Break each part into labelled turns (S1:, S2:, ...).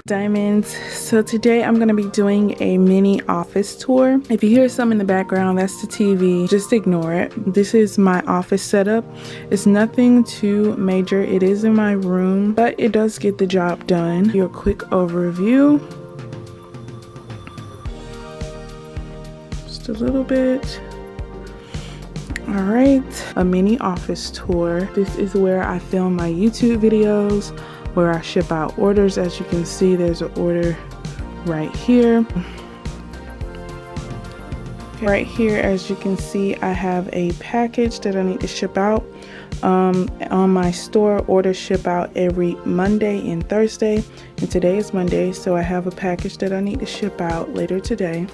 S1: Diamonds. So today I'm going to be doing a mini office tour. If you hear some in the background, that's the TV. Just ignore it. This is my office setup. It's nothing too major. It is in my room, but it does get the job done. Your quick overview. Just a little bit. All right, a mini office tour. This is where I film my YouTube videos, where I ship out orders. As you can see, there's an order right here. Right here, as you can see, I have a package that I need to ship out. On my store, orders ship out every Monday and Thursday, and today is Monday, so I have a package that I need to ship out later today.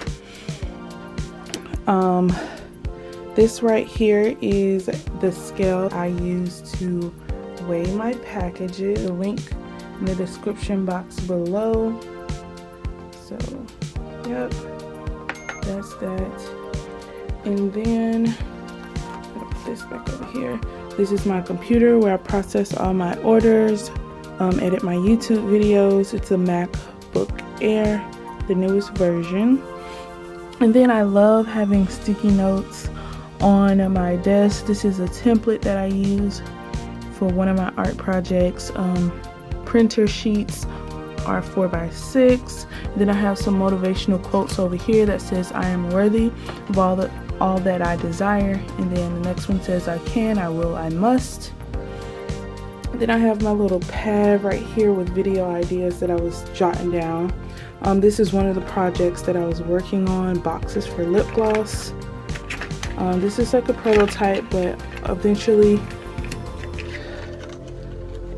S1: This right here is the scale I use to weigh my packages. The link in the description box below. So, yep, that's that. And then put this back over here. This is my computer where I process all my orders, edit my YouTube videos. It's a MacBook Air, the newest version. And then I love having sticky notes on my desk. This is a template that I use for one of my art projects. Printer sheets are 4x6. Then I have some motivational quotes over here that says I am worthy of all that I desire. And then the next one says I can, I will, I must. Then I have my little pad right here with video ideas that I was jotting down. This is one of the projects that I was working on, boxes for lip gloss. This is like a prototype, but eventually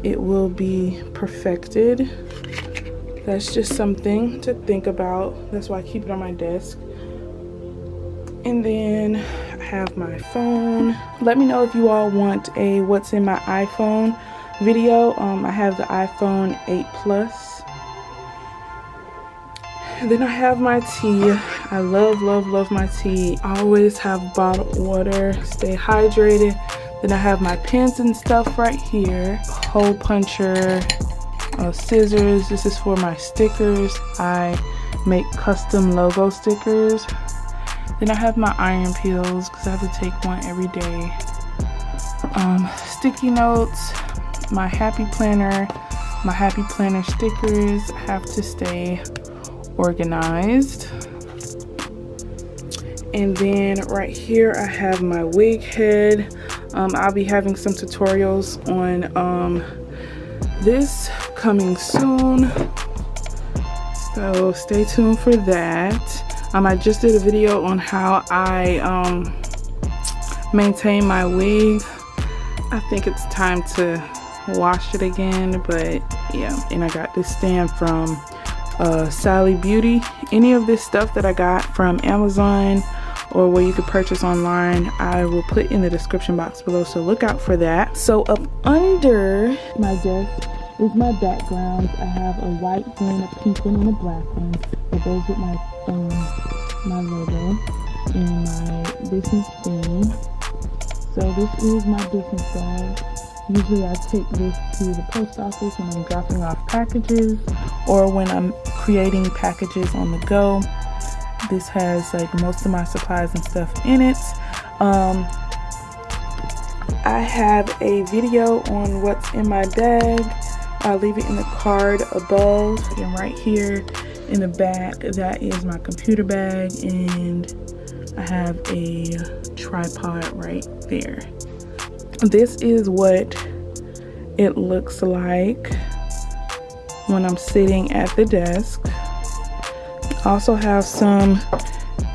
S1: it will be perfected. That's just something to think about. That's why I keep it on my desk. And then I have my phone. Let me know if you all want a what's in my iPhone video. I have the iPhone 8 Plus. Then I have my tea. I love my tea. I always have bottled water, stay hydrated. Then I have my pens and stuff right here. Hole puncher, scissors. This is for my stickers. I make custom logo stickers. Then I have my iron peels because I have to take one every day. Sticky notes, my happy planner stickers. Have to stay organized. And then right here I have my wig head. I'll be having some tutorials on this coming soon, so stay tuned for that. I just did a video on how I maintain my wig. I think it's time to wash it again, but yeah. And I got this stand from Sally Beauty. Any of this stuff that I got from Amazon or where you could purchase online, I will put in the description box below, so look out for that. So up under my desk is my backgrounds. I have a white one, a pink one, and a black one. It goes with my logo and my business theme. So this is my business bag. Usually I take this to the post office when I'm dropping off packages or when I'm creating packages on the go. This has like most of my supplies and stuff in it. I have a video on what's in my bag. I'll leave it in the card above. And right here in the back, that is my computer bag, and I have a tripod right there. This is what it looks like when I'm sitting at the desk. I also have some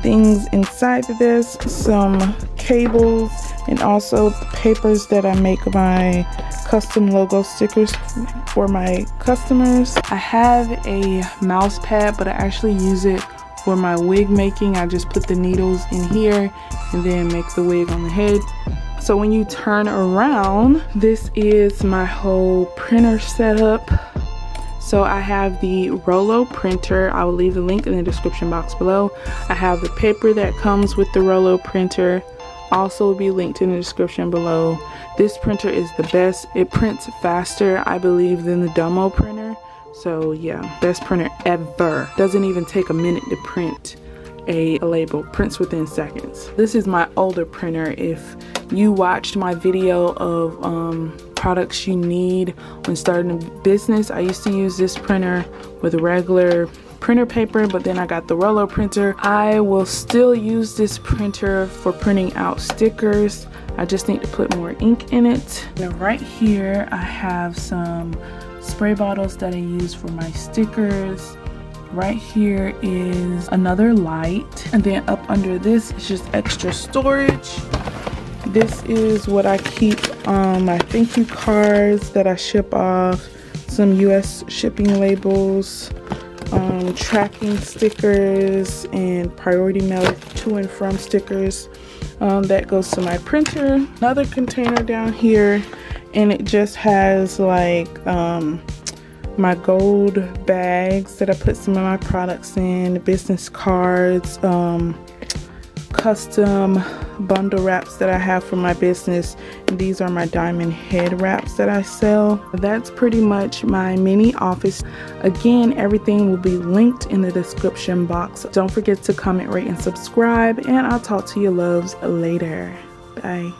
S1: things inside the desk, some cables, and also the papers that I make my custom logo stickers for my customers. I have a mouse pad, but I actually use it for my wig making. I just put the needles in here and then make the wig on the head. So when you turn around, this is my whole printer setup. So I have the Rollo printer. I will leave the link in the description box below. I have the paper that comes with the Rollo printer. Also will be linked in the description below. This printer is the best. It prints faster, I believe, than the Domo printer. So yeah, best printer ever. Doesn't even take a minute to print a label, prints within seconds. This is my older printer. If you watched my video of products you need when starting a business, I used to use this printer with regular printer paper, but then I got the Rollo printer. I will still use this printer for printing out stickers. I just need to put more ink in it. Now right here I have some spray bottles that I use for my stickers. Right here is another light, and then up under this is just extra storage. This is what I keep my thank you cards that I ship off, some US shipping labels, tracking stickers, and priority mail to and from stickers. That goes to my printer. Another container down here, and it just has like my gold bags that I put some of my products in, business cards, custom bundle wraps that I have for my business, and these are my diamond head wraps that I sell. That's pretty much my mini office. Again, everything will be linked in the description box. Don't forget to comment, rate, and subscribe, and I'll talk to you loves later. Bye.